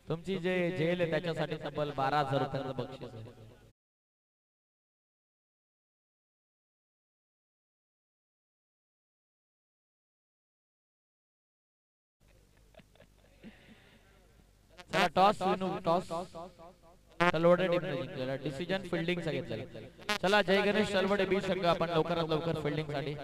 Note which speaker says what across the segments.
Speaker 1: तुमची जे जेल आहे त्याच्यासाठी तब्बल 12,000 रुपयांचं बक्षीस आहे. चला टॉस विनू टॉस तलवडे टीमने जिंकलेला. डिसिजन फिल्डिंग सांगितलेलं. चला जय गणेश तलवडे बी संघ आपण लवकरात लवकर फिल्डिंग साठी.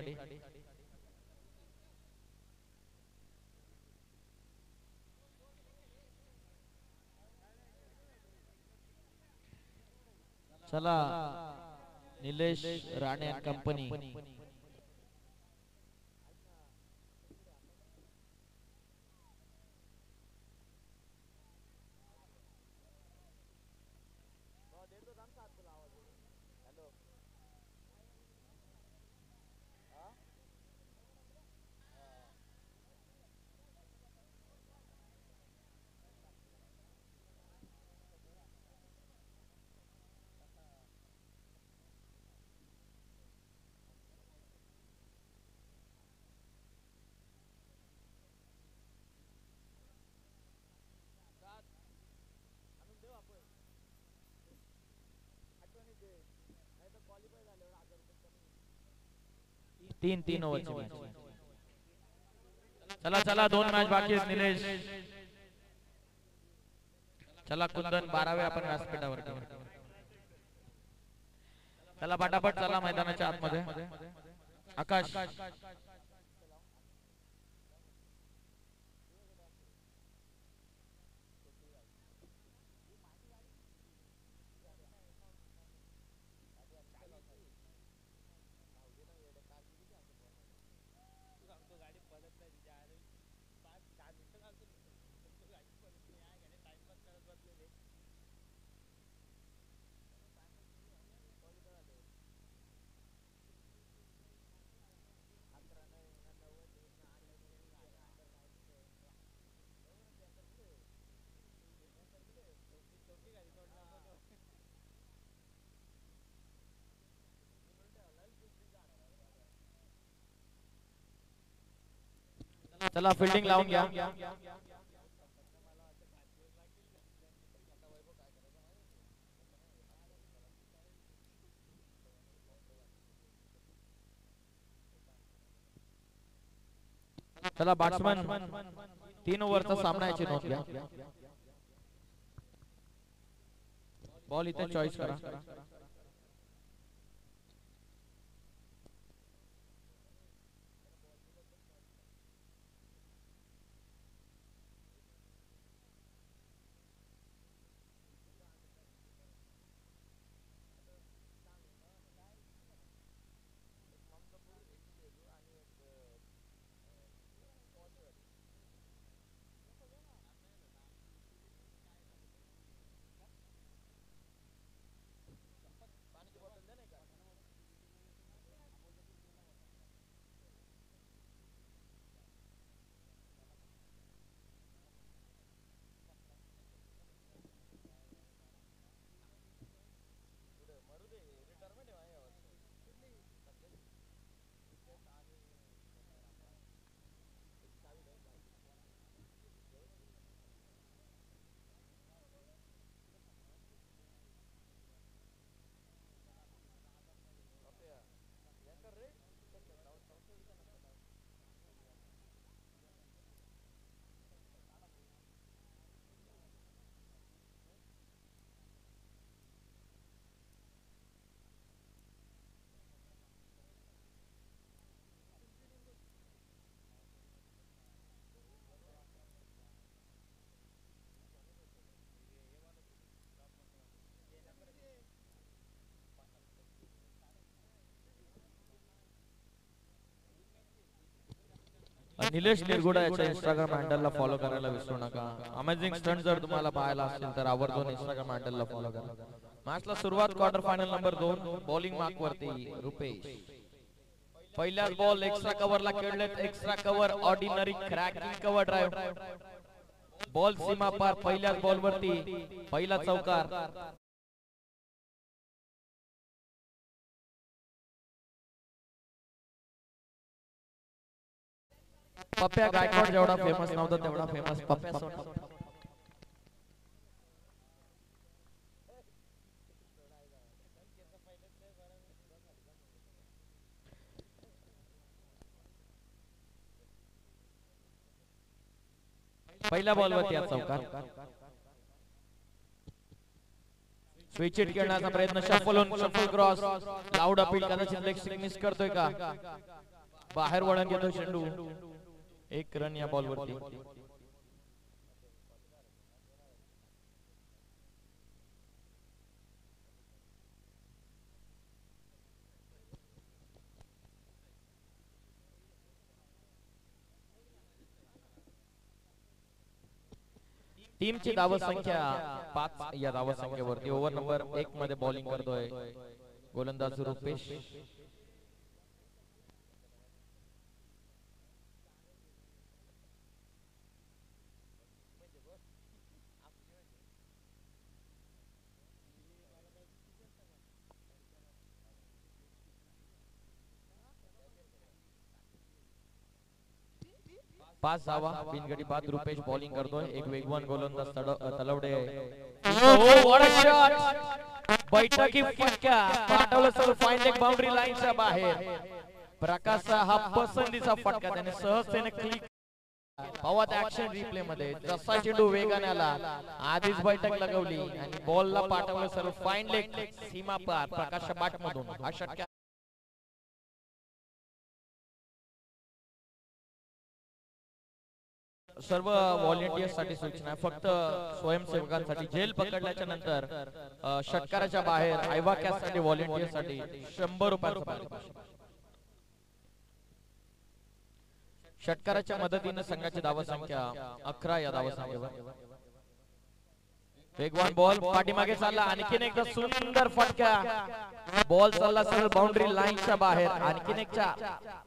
Speaker 1: चला निलेश राणे अँड कंपनी. तीन तीन ओव्हरची मॅच. चला चला दोन मॅच बाकी आहेत निलेश. चला कुंदन 12वे आपण व्यासपीठावर. चला पटापट चला मैदानाच्या आतमध्ये. आकाश चला फिल्डिंग लावून घ्या. चला बॅट्समन 3 ओव्हरचा सामना याची नोंद घ्या. बॉल इथे चॉईस करा. निलेश निरगुडा याच्या इंस्टाग्राम हँडलला फॉलो करायला विसरू नका. अमेझिंग स्टंट जर तुम्हाला पाहायला असतील तर आवर्जून इंस्टाग्राम हँडलला फॉलो करा. मॅचला सुरुवात quarter final number 2 bowling mark वरती रुपेश. पहिल्याच बॉल एक्स्ट्रा कव्हरला खेळलेत. Extra cover ordinary cracking cover drive. Ball सीमा पार पहिल्याच बॉल वरती पहिला चौकार. पप्प्या गायकवाड जेवढा फेमस नव्हता तेवढा फेमस पप्प्या सोनवणे. पहिल्या बॉलवरती या चौकार. स्विच हिट करण्याचा प्रयत्न, शफल क्रॉस, लाऊड अपील, कदाचित लेग मिस करतोय का, बाहेर वळण घेतोय चेंडू. 1 रन या बॉलवरती. टीमची धाव संख्या 5 या धाव संख्येवरती. ओव्हर नंबर 1 मध्ये बॉलिंग करतोय गोलंदाज रुपेश. पाच धावा बिनगडी बाद. रुपेश बॉलिंग करतोय. एक वेगवान गोलंदाज तलवडे. बैठकी फटका पाठवलं सर फाईन लेग बाउंड्री लाईनच्या बाहेर. प्रकाशचा हा पसंतीचा फटका त्याने सहजतेने क्लिक. पवात ऍक्शन रिप्ले मध्ये जसा चेंडू वेगाने आला, आधीच बैठक लगवली आणि बॉलला पाठवलं सर फाईन लेग सीमा पार प्रकाशच्या बॅट मधून. हा षटकार सर्व व्हॉलेंटियर्स साठी सूचना, फक्त स्वयंसेवकांसाठी. जेल पकडल्याच्या नंतर षटकाराच्या बाहेर आयवा कॅच साठी व्हॉलेंटियर्स साठी 100 रुपयांचा पारितोषिक. षटकाराच्या मदतीने संघाची धाव संख्या 11 या धाव संख्येवर. वेगवान बॉल पाठीमागे चालला, आणखीन एकदा सुंदर फटका. बॉल चालला सरळ बाउंड्री लाईनच्या बाहेर. आणखीन एक चार.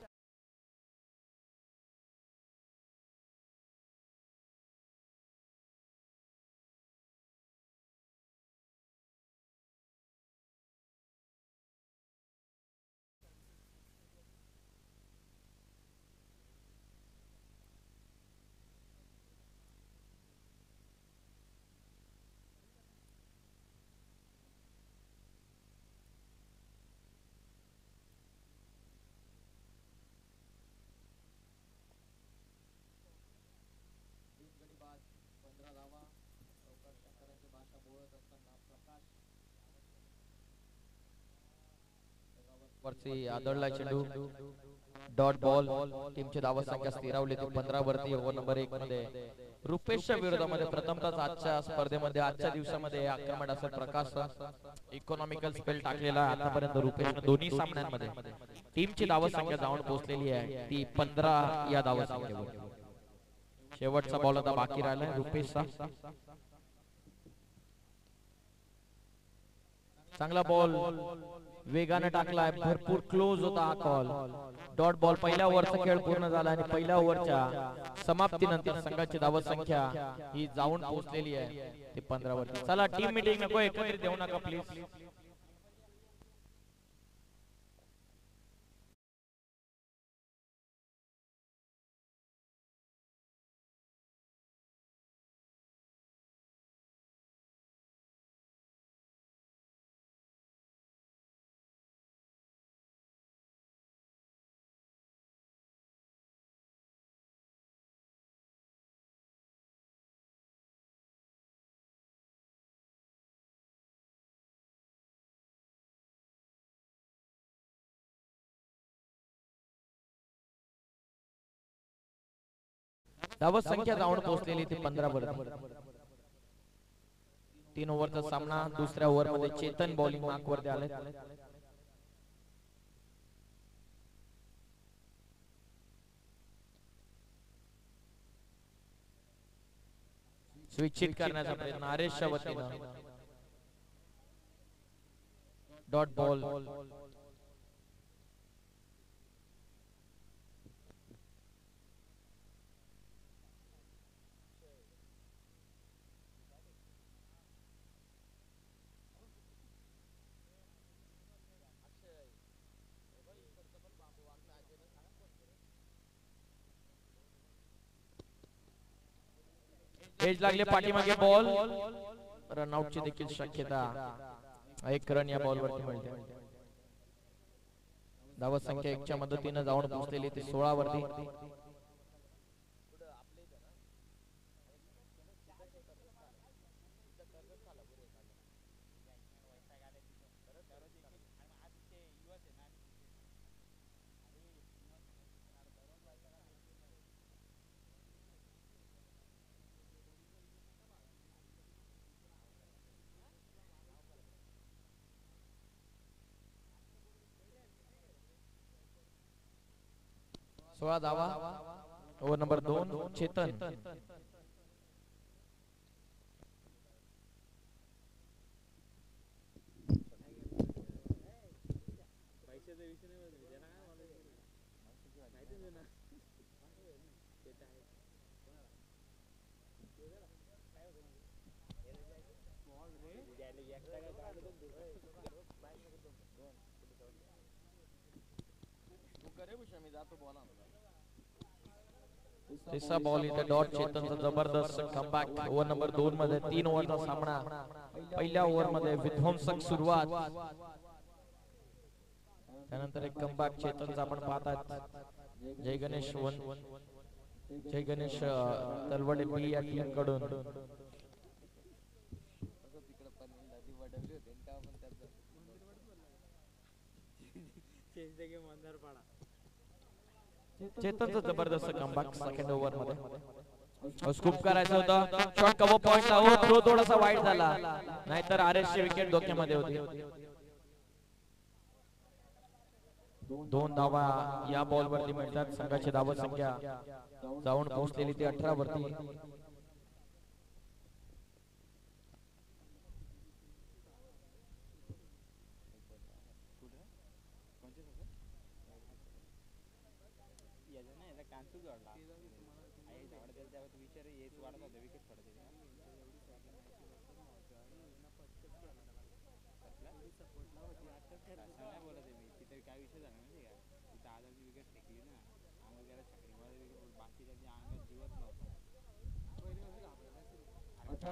Speaker 1: वरती आदळला चेंडू. Dot ball. टीमची धाव संख्या स्थिरावली ती 15 वरती. ओव्हर नंबर 1 मध्ये रुपेशच्या विरोधामध्ये प्रथमतः आजच्या स्पर्धेमध्ये आजच्या दिवसामध्ये आक्रमण असेल प्रकाश. इकॉनॉमिकल स्पेल टाकलेला आतापर्यंत रुपेशने दोन्ही सामन्यांमध्ये. टीमची धाव संख्या जाऊन पोहोचलेली आहे ती 15 या धाव संख्येवर. शेवटचा बॉल आता बाकी राहिला रुपेशचा. चांगला बॉल वेगाने टाकलाय, भरपूर क्लोज होता हा कॉल. Dot ball. पहिल्या ओव्हरचा खेळ पूर्ण झाला आणि पहिल्या ओव्हरच्या समाप्तीनंतर संघाची धाव संख्या ही जाऊन पोहोचलेली आहे ती 15 वरती. चला टीम मीटिंग नको एकत्रित देऊ नका प्लीज. धाव संख्या जाऊन पोहोचलेली ती 15 वरती. 3 ओव्हरचा सामना. दुसऱ्या ओव्हर मध्ये चेतन बॉलिंग मार्क वरती आले. स्विच हिट करण्याचा प्रयत्न आरेशच्या वतीने. Dot ball. एज लागले पाठीमागे बॉल. रनआउट ची देखील शक्यता. 1 रन या बॉल वरती मिळते. धाव संख्या 1 च्या मदतीने जाऊन पोहोचलेली ती 16 वरती. 16 धावा. Over number 2 Chetan. तिसरा बॉल इथे डॉट. चेतनचा जबरदस्त कमबॅक. ओव्हर नंबर 2 मध्ये 3 ओव्हरचा सामना. पहिल्या ओव्हर मध्ये विध्वंसक सुरुवात, त्यानंतर एक कमबॅक चेतनचा आपण पाहतात. जय गणेश तलवडे बी या टीम कडून. चेतनचा जबरदस्त कमबॅक सेकंड ओव्हर मध्ये. स्कूप करायचं होतं. शॉट कव्हर पॉइंटला. हो, थ्रो थोडासा वाईट झाला, नाहीतर आरएस ची विकेट धोक्यामध्ये होती. 2 धावा या बॉल वरती मिळतात. संघाची धावा संख्या जाऊन पोहोचलेली ती 18 वरती.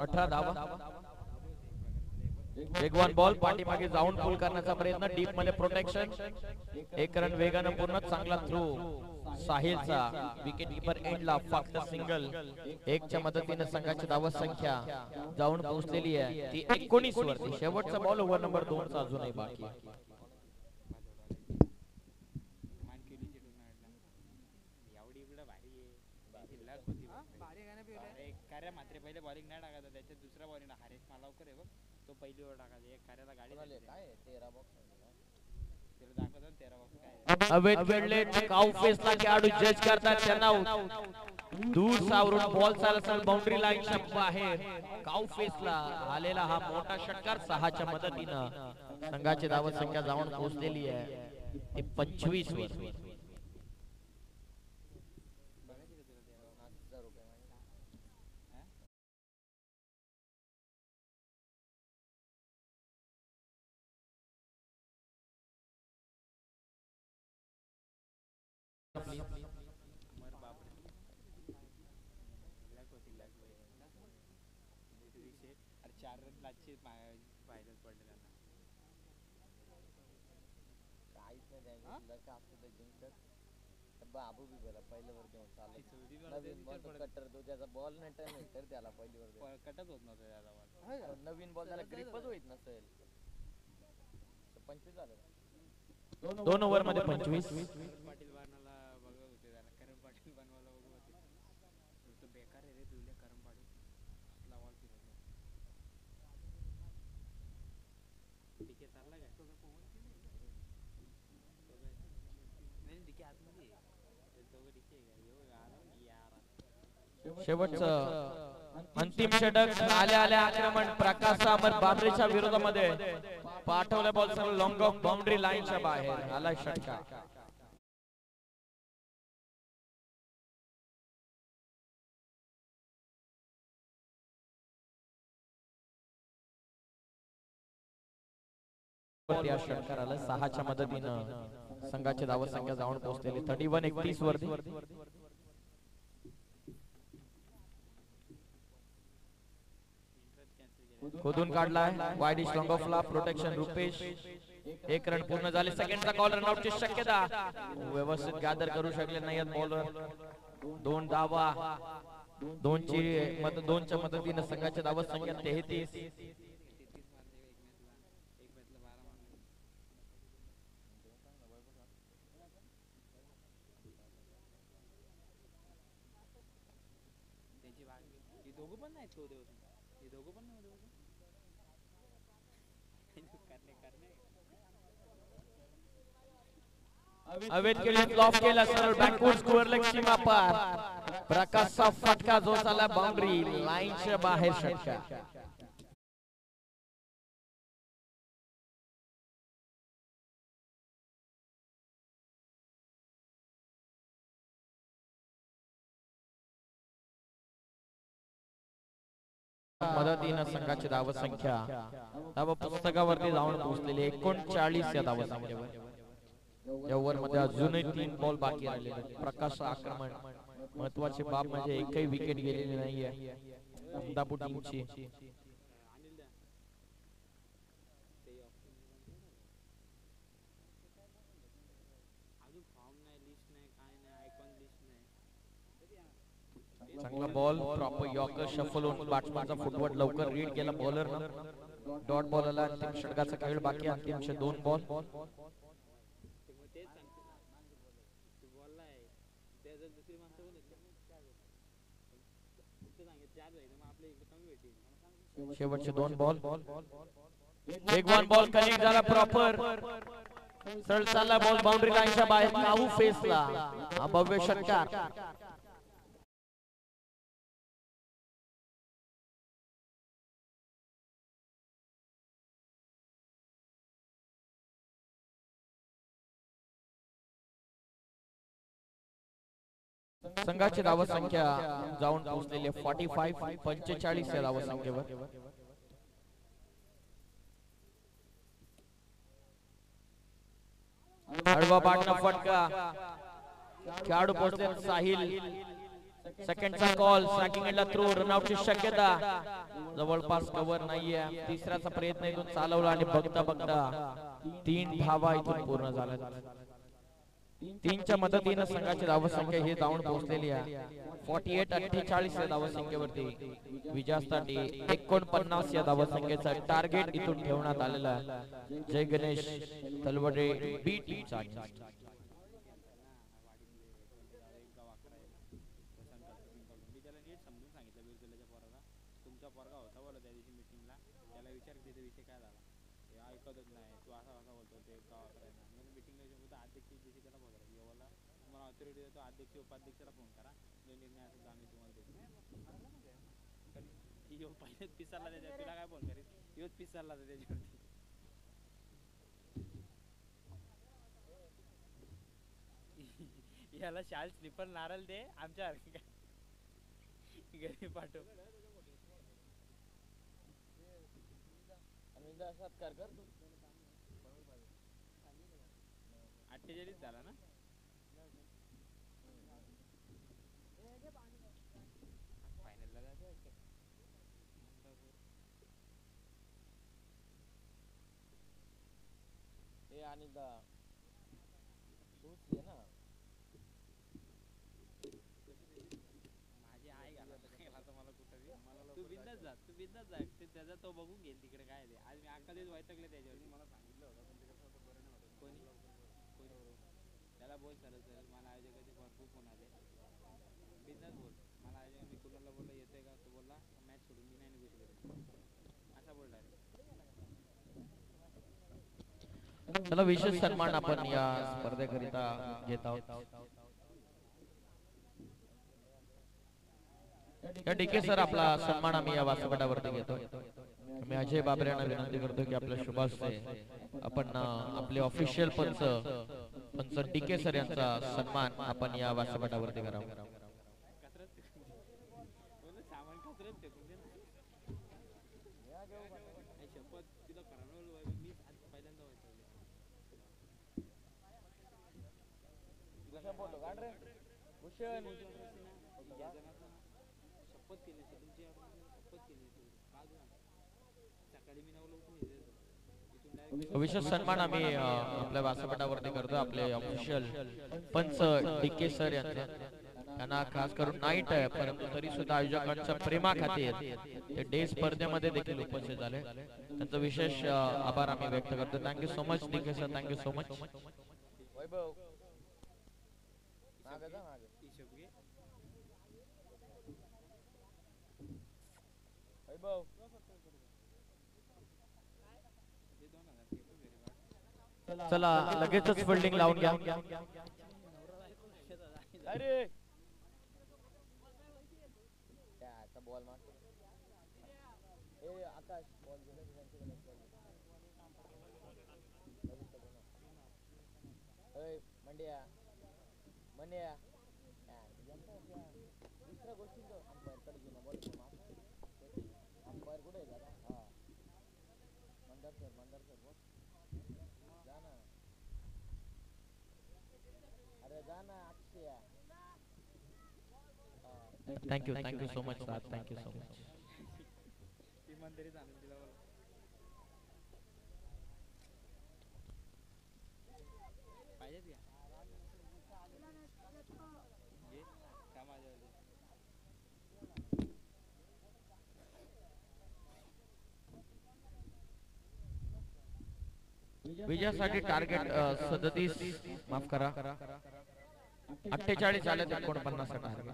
Speaker 1: अठरा धावा. एक वन बॉल पाठीमागे जाऊन पुल करण्याचा प्रयत्न. डीप मध्ये प्रोटेक्शन. एक रन वेगानं पूर्ण. चांगला थ्रो साहिलचा. विकेट कीपर एंडला फक्त सिंगल. 1 च्या मदतीने संघाची धावा संख्या जाऊन पोहोचलेली आहे ती 19 वरती. शेवटचा बॉल ओव्हर नंबर 2 चा अजूनही बाकी.
Speaker 2: मात्र पहिले बॉलिंग नाही टाकायचं, त्याच्या दुसऱ्या बॉलिंग हरेश मालावकर आहे बघ, तो पहिली ओव्हर टाकायचा. एक कार्याला गाडी काय 13 बॉक्स त्याला दाखवतो 13 बॉक्स काय.
Speaker 1: अवेट खेळले काउ फेसला खेळाडू जज करतात त्यांना दूर सावरून बॉल चालत बाउंड्री लाईनच्या बाहेर. काउ फेसला आलेला हा मोठा षटकार 6 च्या मदतीने संघाची धावा संख्या जाऊन पोहोचलेली आहे ते 25 वर.
Speaker 2: चार रन लागचे फायनल पडले त्यांना. काहीच नाही द्यायचं का असतं जिंकत. बाबू बी बोला पहिल्या वर देऊन चालत. कटर तो ज्याचा बॉल नाही तर त्याला पहिली वर कटच होत नव्हतं त्याला. नवीन बॉल त्याला ग्रिपच होत नसेल. 25 झालं.
Speaker 1: 2 ओव्हर मध्ये 25.
Speaker 2: पाटील बनवायला बघत होते त्याला. करम पाटील बनवायला बघत होते. तो बेकार आहे रे तुझ्या करम पाटील. असला बॉल फिरत नाही. डीके चालला काय नाही. डीके आतमध्ये दोघं डीके यार.
Speaker 1: शेवटचं अंतिम षटक. आले आक्रमण. प्रकाश अमर बांद्रेच्या विरोधामध्ये पाठवल्या ball sir long of boundary लाईनच्या बाहेर आला षटकार. या षटकाराला 6 च्या मदतीने संघाची धावा संख्या जाऊन पोहोचलेली 31-31 वरती. खोदून काढलाय वाईडिश लॉंग ऑफला. प्रोटेक्शन रुपेश. 1 रन पूर्ण झाले. सेकंडचा कॉल रनआउटची शक्यता. व्यवस्थित गॅदर करू शकले नाहीत बॉलर. 2 धावा. 2 च्या मदतीने संघाची धावा संख्या 33.
Speaker 2: दोघं पण नाही होते होते. हे दोघं पण नाही होते. करणे
Speaker 1: हवेत केले ब्लॉक केला सरळ बॅकवर्ड स्कोअर लेग सीमा पार प्रकाशचा फटका जो झाला बाउंड्री लाईनच्या बाहेर षटकार मदतीनं संघाची धावत संख्या धाव पुस्तकावरती जाऊन पोहोचलेली 39 या धावत संख्येवर या ओव्हर मध्ये अजूनही 3 बॉल बाकी राहिलेले प्रकाश आक्रमण महत्वाची बाब म्हणजे एकही विकेट गेलेली नाहीये अहमदापूर टीमची चांगला बॉल प्रॉपर यॉर्कर शफल होऊन बॅट्समनचा फुटवर्क लवकर रीड केला बॉलरनं डॉट बॉल आला अंतिम षटकाचा खेळ बाकी अंतिमचे 2 बॉल शेवटचे 2 बॉल एक वन बॉल कनेक्ट झाला प्रॉपर सरळ चालला बॉल बाउंड्री लाईनच्या बाहेर काहू फेसला हा भव्य षटकार संघाची धावत संख्या जाऊन पोहोचलेली 45 या धावत संख्येवर आडवा पाटणा फटका खेळाडू पोहोचले साहिल सेकंडचा कॉल स्ट्रायकिंग एंडला थ्रो रनआउटची शक्यता जवळपास कव्हर नाहीये तिसऱ्याचा प्रयत्न इथून चालवला आणि बघता बघता 3 धावा इथून पूर्ण झाल्या 3च्या मदतीने संघाची धावत संख्या ही जाऊन पोहोचलेली आहे 48-48 या धावत संख्येवरती विजयासाठी 49 या धावत संख्येचा टार्गेट इथून ठेवण्यात आलेला आहे जय गणेश तलवडे बी टीमचा
Speaker 3: अध्यक्ष उपाध्यक्षाला फोन करा जो निर्णय असेल आम्ही तुम्हाला देतो पहिलेच पिसाला त्याच्या तुला काय फोन करीत योच पिसाला त्याच्यावरती याला शाल स्लीपर नारळ दे आमच्या घरी पाठव
Speaker 2: सत्कार कर तू
Speaker 3: 48 झाला ना
Speaker 2: आणि तूच आहे ना
Speaker 3: माझी आई घाला मला कुठं तू बिंदास जा ते त्याचा तो बघून घेईल तिकडे काय ते आज मी अख्खा दिवस वैतागले त्याच्यावर मला सांगितलं होतं पण ते कसं बरं नव्हतं कोणी त्याला बोल सर मला आयोजकाचे भरपूर फोन आले बिंदास बोल मला आयोजक मी कुणाला बोलला येतोय का तो बोलला मॅच सोडून मी नाही निघू शकत असा बोलला
Speaker 1: चला विशेष सन्मान आपण या स्पर्धेकरिता घेत आहोत या डीके सर आपला सन्मान आम्ही या व्यासपीठावरती घेतो मी अजय बाबरे यांना विनंती करतो की आपल्या शुभ हस्ते आपण आपले ऑफिशियल पंच डीके सर यांचा सन्मान आपण या व्यासपीठावरती करावा विशेष सन्मान आम्ही आपल्या व्यासपीठावरती करतो आपले ऑफिशियल पंच डीके सर यांचा त्यांना खास करून नाईट आहे परंतु तरी सुद्धा आयोजकांच्या प्रेमाखातीर ते डे स्पर्धेमध्ये देखील उपस्थित झाले त्यांचा विशेष आभार आम्ही व्यक्त करतो thank you so much DK sir thank you so much
Speaker 2: Vaibhav
Speaker 1: चला लगेचच फिल्डिंग लावून घ्या.
Speaker 2: अरे त्याचा बॉल मार. ए आकाश बॉल गेला त्यांच्याकडे ए मंड्या मंड्या दुसऱ्या गोष्टींचं अंपायर कडे घेऊन बॉल अंपायर कुठे आहे दादा? हा मंदार सर बॉल जा ना. अरे जा ना Akshay.
Speaker 1: Thank you so much sir. Thank you so much.
Speaker 3: इमानदारी जाणून दिला मला. पाहिजेत का? घे का माझ्यावाले.
Speaker 1: विजयासाठी टार्गेट 37 माफ करा 48 आले 49 टार्गेट.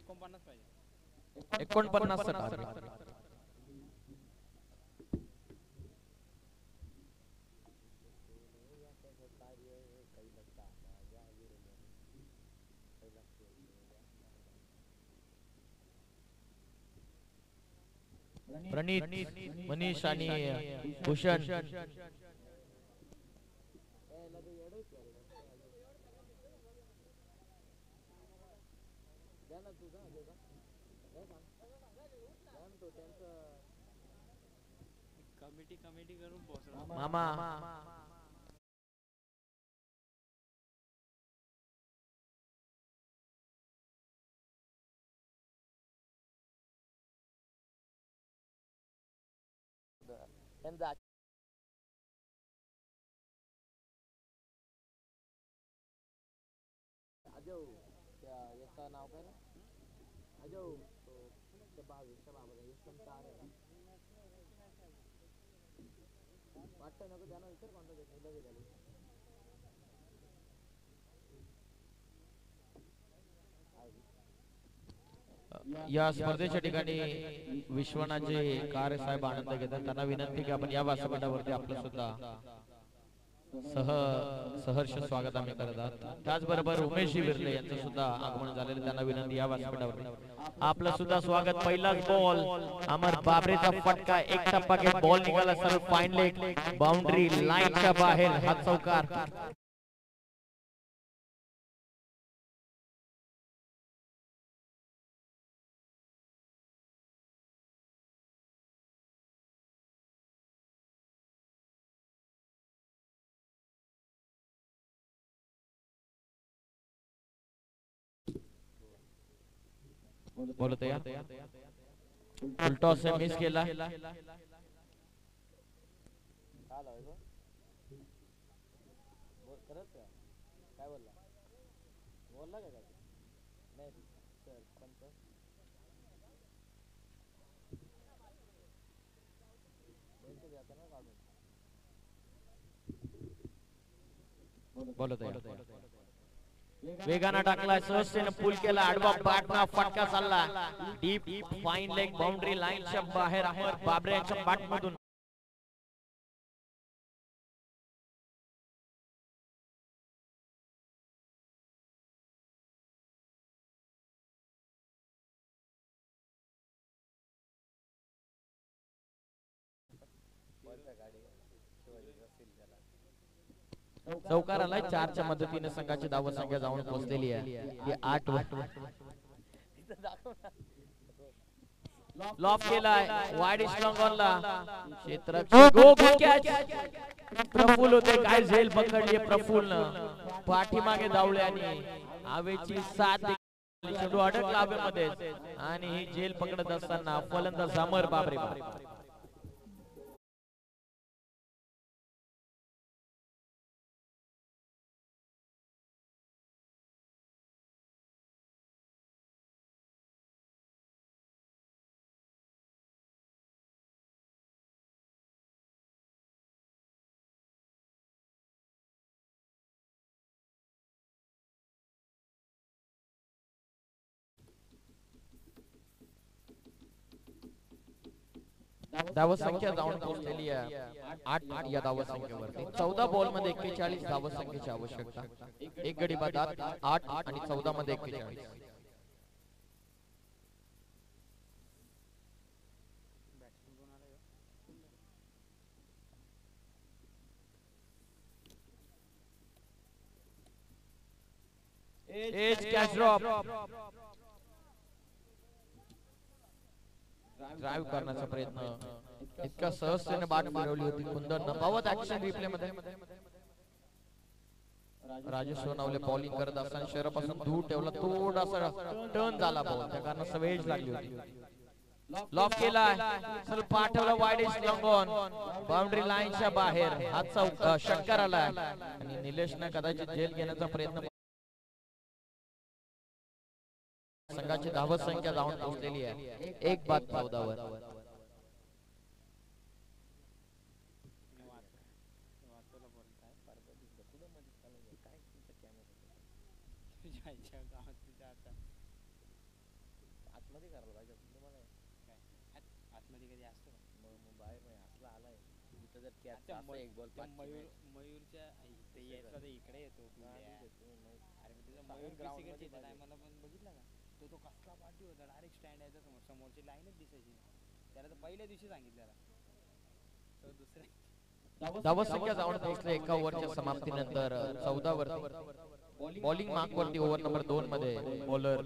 Speaker 3: 49 पाहिजे.
Speaker 1: 49 टार्गेट. प्रणीत मनीष आणि भूषण
Speaker 3: कमिटी करून पोहोचला.
Speaker 1: मामा
Speaker 2: त्यांचा अजय याचं नाव काय रे? अजय तो त्या बावीसच्या बाबाला यशवंत तार आहे वाटतं नको त्यांना विचार कोणता मुलं गेलेली.
Speaker 1: या स्पर्धेच्या ठिकाणी विश्वनाथचे कार्य साहेब आनंद घेतात. त्यांना विनंती की आपण या व्यासपीठावरती आपलं सुद्धा सहर्ष स्वागत आम्ही करतात. त्याचबरोबर उमेशजी विर्ले यांचं सुद्धा आगमन झालेलं. त्यांना विनंती या व्यासपीठावरती आपलं सुद्धा स्वागत. पहिलाच बॉल अमर बाबरेचा फटका एक टप्पा घेत बॉल निघाला सरळ फाईन लेग बाउंड्री लाईनच्या बाहेर. हा चौकार बोलत या फुलटॉस मिस केला.
Speaker 2: खरंच का? काय बोलला? बोलला का काय? नाही सर पंच
Speaker 1: बोलत वेगाना टाकला सहजतेने पुल केला. आडवा बॅटना फटका चालला डीप फाईन लेग बाउंड्री लाईनच्या बाहेर. अमर बाबरे यांच्या बॅट मधून चौकार आलाय. 4च्या मदतीने संघाची धाव संख्या जाऊन पोहोचलेली आहे. 8 लॉफ केलाय वाईड स्ट्रॉंग ऑनला क्षेत्ररक्षक गो कॅच. प्रफुल होते काय झेल पकडली प्रफुलनं. पाठीमागे धावले आणि हवेची साथ चेंडू अडकला हवेमध्ये आणि ही झेल पकडत असताना फलंदाज अमर बाबरे. धावसंख्या जाऊन पोहोचलेली आहे 8 या धावसंख्येवरती. 14 बॉल मध्ये 41 धावसंख्येची आवश्यकता. एक गडी बाद 8 आणि 14 मध्ये 41. Age catch drop. ड्राइव्ह करण्याचा प्रयत्न इतका सहजतेने बॅट फिरवली होती कुंदन. पावत ऍक्शन रिप्ले मध्ये राजेश सोनावले बॉलिंग करत असताना शरीरापासून दूर ठेवला. थोडासा टर्न झाला बॉल, त्या कारण सवेज लागली होती. लॉक केलाय, चल पाठवला wide is long on. Boundary लाईनच्या बाहेर हातचा षटकार आलाय आणि निलेशने कदाचित झेल घेण्याचा प्रयत्न. संघाची धावत संख्या जाऊन पोहोचलेली आहे 1 बाद 14 वर.
Speaker 2: आतमध्ये करायला पाहिजे तुम्हाला.
Speaker 3: आतमध्ये कधी असतो का?
Speaker 2: मग बाहेर नाही असला आलाय इथं जर कॅच असं एक बॉल
Speaker 3: मयूरच्या इकडे येतो. अरे त्याचा मयूर ग्राउंडच्या टायमाला पण बघितला का तो कसला पाठी होता. डायरेक्ट स्टँड यायचा समोर, समोरची लाईनच दिसायची. त्याला तर पहिल्या दिवशी सांगितलं तो दुसऱ्या
Speaker 1: धावसंख्या जाऊन पोहोचले एका ओव्हरच्या समाप्तीनंतर 14 वरती. बॉलिंग मार्क वरती ओव्हर नंबर 2 मध्ये बॉलर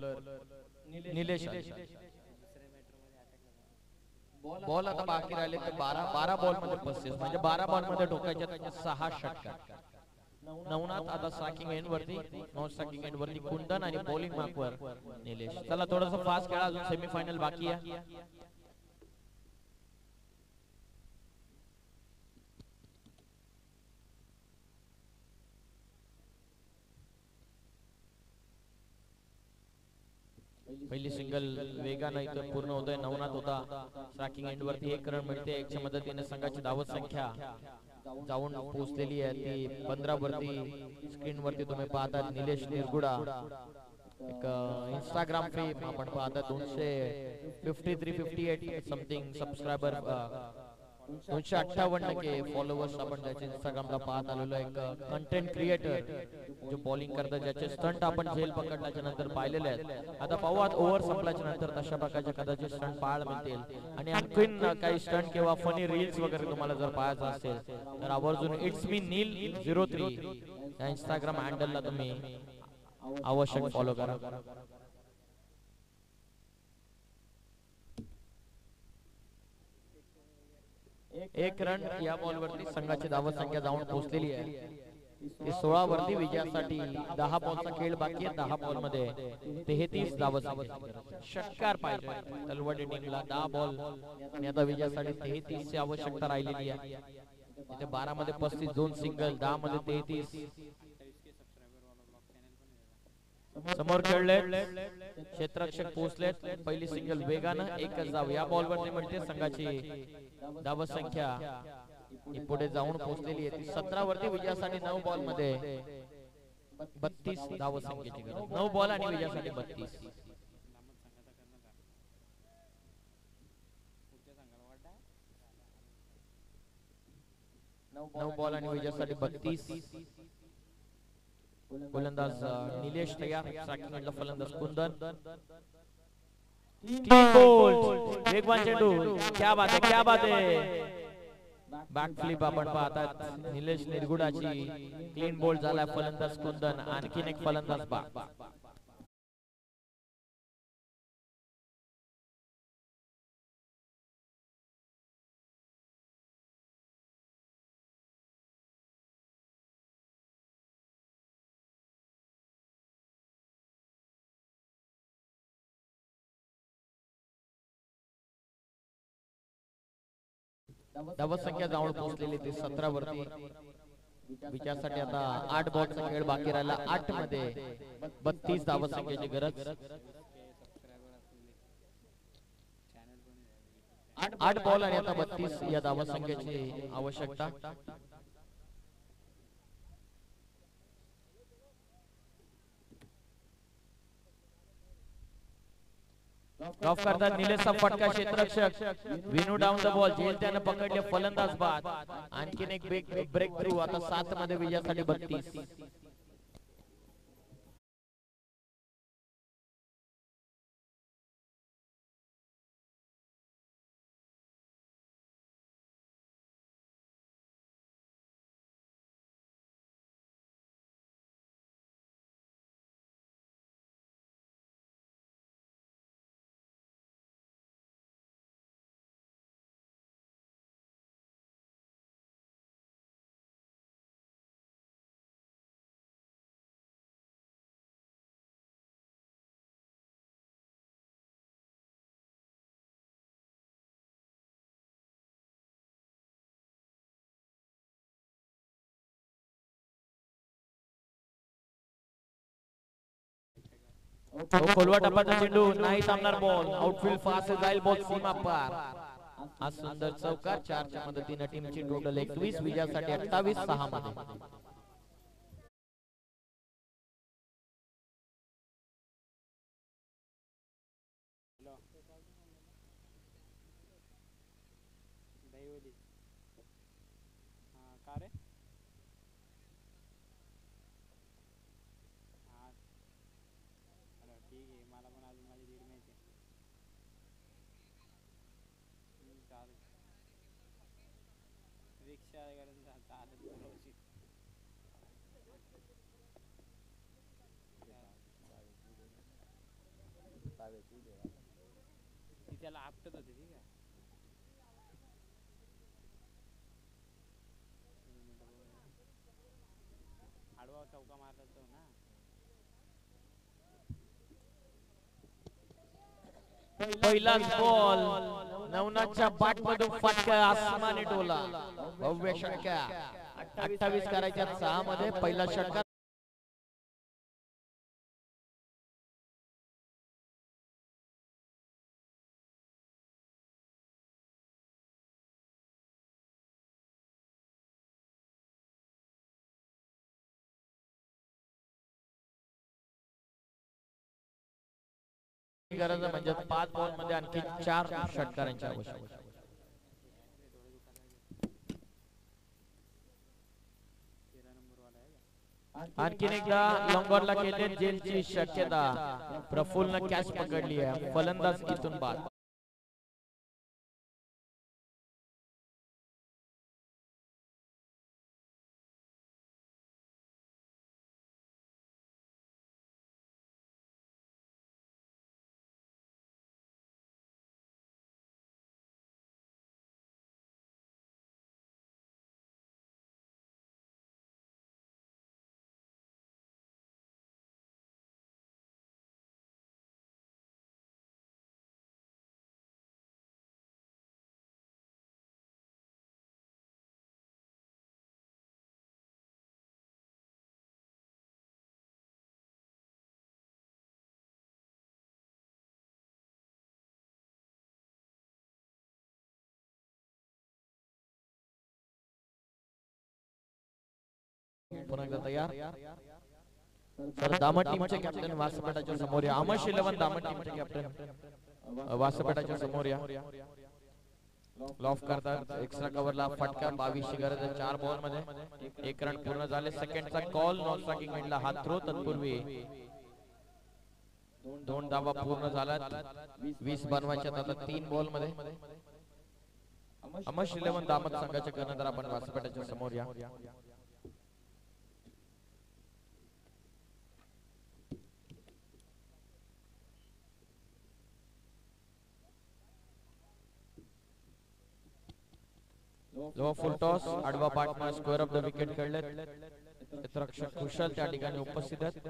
Speaker 1: निलेश. बॉल आता बाकी राहिले ते 12 बॉल मध्ये 35, म्हणजे 12 बॉल मध्ये ठोकायचे त्याचे 6 षटकार. नवनाथ आता स्ट्रायकिंग एंड वरती, नॉन स्ट्रायकिंग एंड वरती कुंदन आणि बॉलिंग मार्क वर निलेश. चला थोडंसं फास्ट खेळा, अजून सेमीफायनल बाकी आहे. पहिली सिंगल वेगानं इथं पूर्ण होतोय. नवनाथ होता स्ट्रायकिंग एंड वरती 1 रन मिळते. 1 च्या मदतीने संघाची धावत संख्या जाऊन पोहोचलेली आहे ती 15 वरती. स्क्रीन वरती तुम्ही पाहतात निलेश निरगुडा. एक इंस्टाग्राम फेम आपण पाहतात 253-258 समथिंग सबस्क्रायबर, 258K फॉलोअर्स आपण त्याचे इंस्टाग्रामला पाहत आलेलो. एक कंटेंट क्रिएटर जो बॉलिंग करतात, ज्याचे स्टंट आपण झेल पकडल्याच्या नंतर पाहिलेले आहेत. आता पाहू आज ओव्हर संपल्याच्या नंतर तशा प्रकारचे कदाचित स्टंट पाहायला मिळतील. आणि आणखीन काही स्टंट किंवा फनी रील्स वगैरे तुम्हाला जर पाहायचं असेल तर आवर्जून इट्स मी नील 03 या इंस्टाग्राम हँडलला तुम्ही आवश्यक फॉलो करा. एक रन या बॉल वरती संघाची धावत संख्या जाऊन पोहोचलेली आहे. 16 वरती विजयासाठी 10 बॉलचा खेळ बाकी आहे. 10 बॉल मध्ये 33 धावत षटकार पाहिजे तलवडी टीमला. 10 बॉल आणि आता विजयासाठी 33 ची आवश्यकता राहिलेली आहे. इथे 12 मध्ये 35, 2 सिंगल, 10 मध्ये 33. समोर खेळले क्षेत्ररक्षक पोहोचले. पहिली सिंगल वेगानं 1च धाव या बॉल वरती मिळते. संघाची धावत संख्या पुढे जाऊन पोहोचलेली आहे ती 17 वरती. विजयासाठी 9 बॉल मध्ये 32 धावत संख्येची गरज. 9 बॉल आणि विजयासाठी 32. 9 बॉल आणि विजयासाठी 32. गोलंदाज निलेश तयार. स्ट्रायकिंग एंडला फलंदाज कुंदन. वेगवान चेंडू. क्या बात है, क्या बात है. बॅकफ्लिप आपण पाहतात निलेश निरगुडाची. क्लीन बोल्ड झाला फलंदाज कुंदन. आणखीन एक फलंदाज बाद. धावत संख्या जाऊन पोहोचलेली ती 17 वरती. विजयासाठी आता 8 बॉलचा खेळ बाकी राहिला. 8 मध्ये 32 धावत संख्येची गरज. 8 बॉल आणि आता 32 या धावत संख्येची आवश्यकता. टॉप करतात निलेशचा फटका क्षेत्ररक्षक विनू डाऊन द बॉल जेल त्याने पकडले फलंदाज बाद आणखीन एक ब्रेक थ्रू आता 7 मध्ये विजयासाठी 32 खोलवा टप्प्याचा चेंडू नाही थांबणार बॉल आउटफील्ड फास्ट जाईल बॉल सीमा पार हा सुंदर चौकार 4 च्या मदतीने टीमची टोटल 21 विजयासाठी 28-6 मध्ये
Speaker 3: दहिवली का रे ठीक आहे मला पण अजून माझी 1.5 मॅच आहे चालेल रिक्षा करून चालत बोलवशील ती त्याला आपटत होती ठीक आहे आडवा चौका मारला तो ना
Speaker 1: पहिलाच बॉल नवनाथच्या बॅट मधून फटका आसमानी टोला भव्य षटकार 28 करायच्या 6 मध्ये पहिला षटकार गरज म्हणजे 5 बॉल मध्ये आणखी 4 षटकारांची आवश्यकता आणखीन एकदा लॉंगॉनला केले जेलची शक्यता प्रफुल्लने कॅच पकडली आहे फलंदाज इथून बाद पुन्हा एकदा तयार तर दामट टीमचे कॅप्टन वासपेटाच्या समोर या आमश 11 दामट टीमचे कॅप्टन वासपेटाच्या समोर या लॉफ करतात एक्स्ट्रा कव्हरला फटका 22 ची गरज आहे 4 बॉल मध्ये 1 रन पूर्ण झाले सेकंडचा कॉल नॉन स्ट्रायकिंग मिडला हात थ्रो तत्पूर्वी 2 धावा पूर्ण झाल्यात 20 बनवायच्यात आता 3 बॉल मध्ये आमश 11 दामट संघाचे कर्णधार आपण वासपेटाच्या समोर या लो फुल टॉस आडवा पाठमा स्क्वेअर ऑफ द विकेट खेळले क्षेत्ररक्षक कुशल त्या ठिकाणी उपस्थित आहेत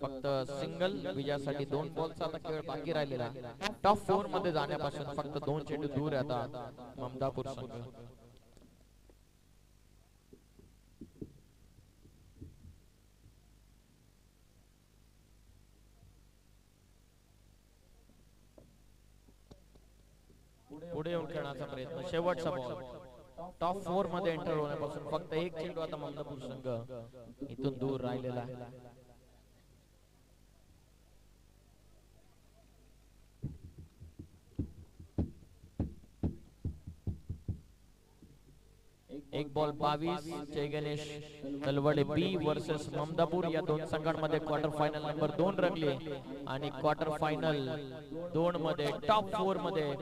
Speaker 1: फक्त सिंगल विजयासाठी 2 बॉलचा आता खेळ बाकी राहिलेला टॉप 4 मध्ये जाण्यापासून फक्त 2 चेंडू दूर आहे आता ममदापूर संघ पुढे येऊन खेळण्याचा प्रयत्न शेवटचा बॉल टॉप 4 मध्ये एंटर होण्यापासून फक्त 1 चेंडू आता ममदापूर संघ इथून दूर राहिलेला आहे एक बॉल 22 जय गणेश तलवडे बी वर्सेस ममदापूर या दोन संघांमध्ये क्वार्टर फायनल नंबर 2 रंगले आणि क्वार्टर फायनल 2 मध्ये टॉप 4 मध्ये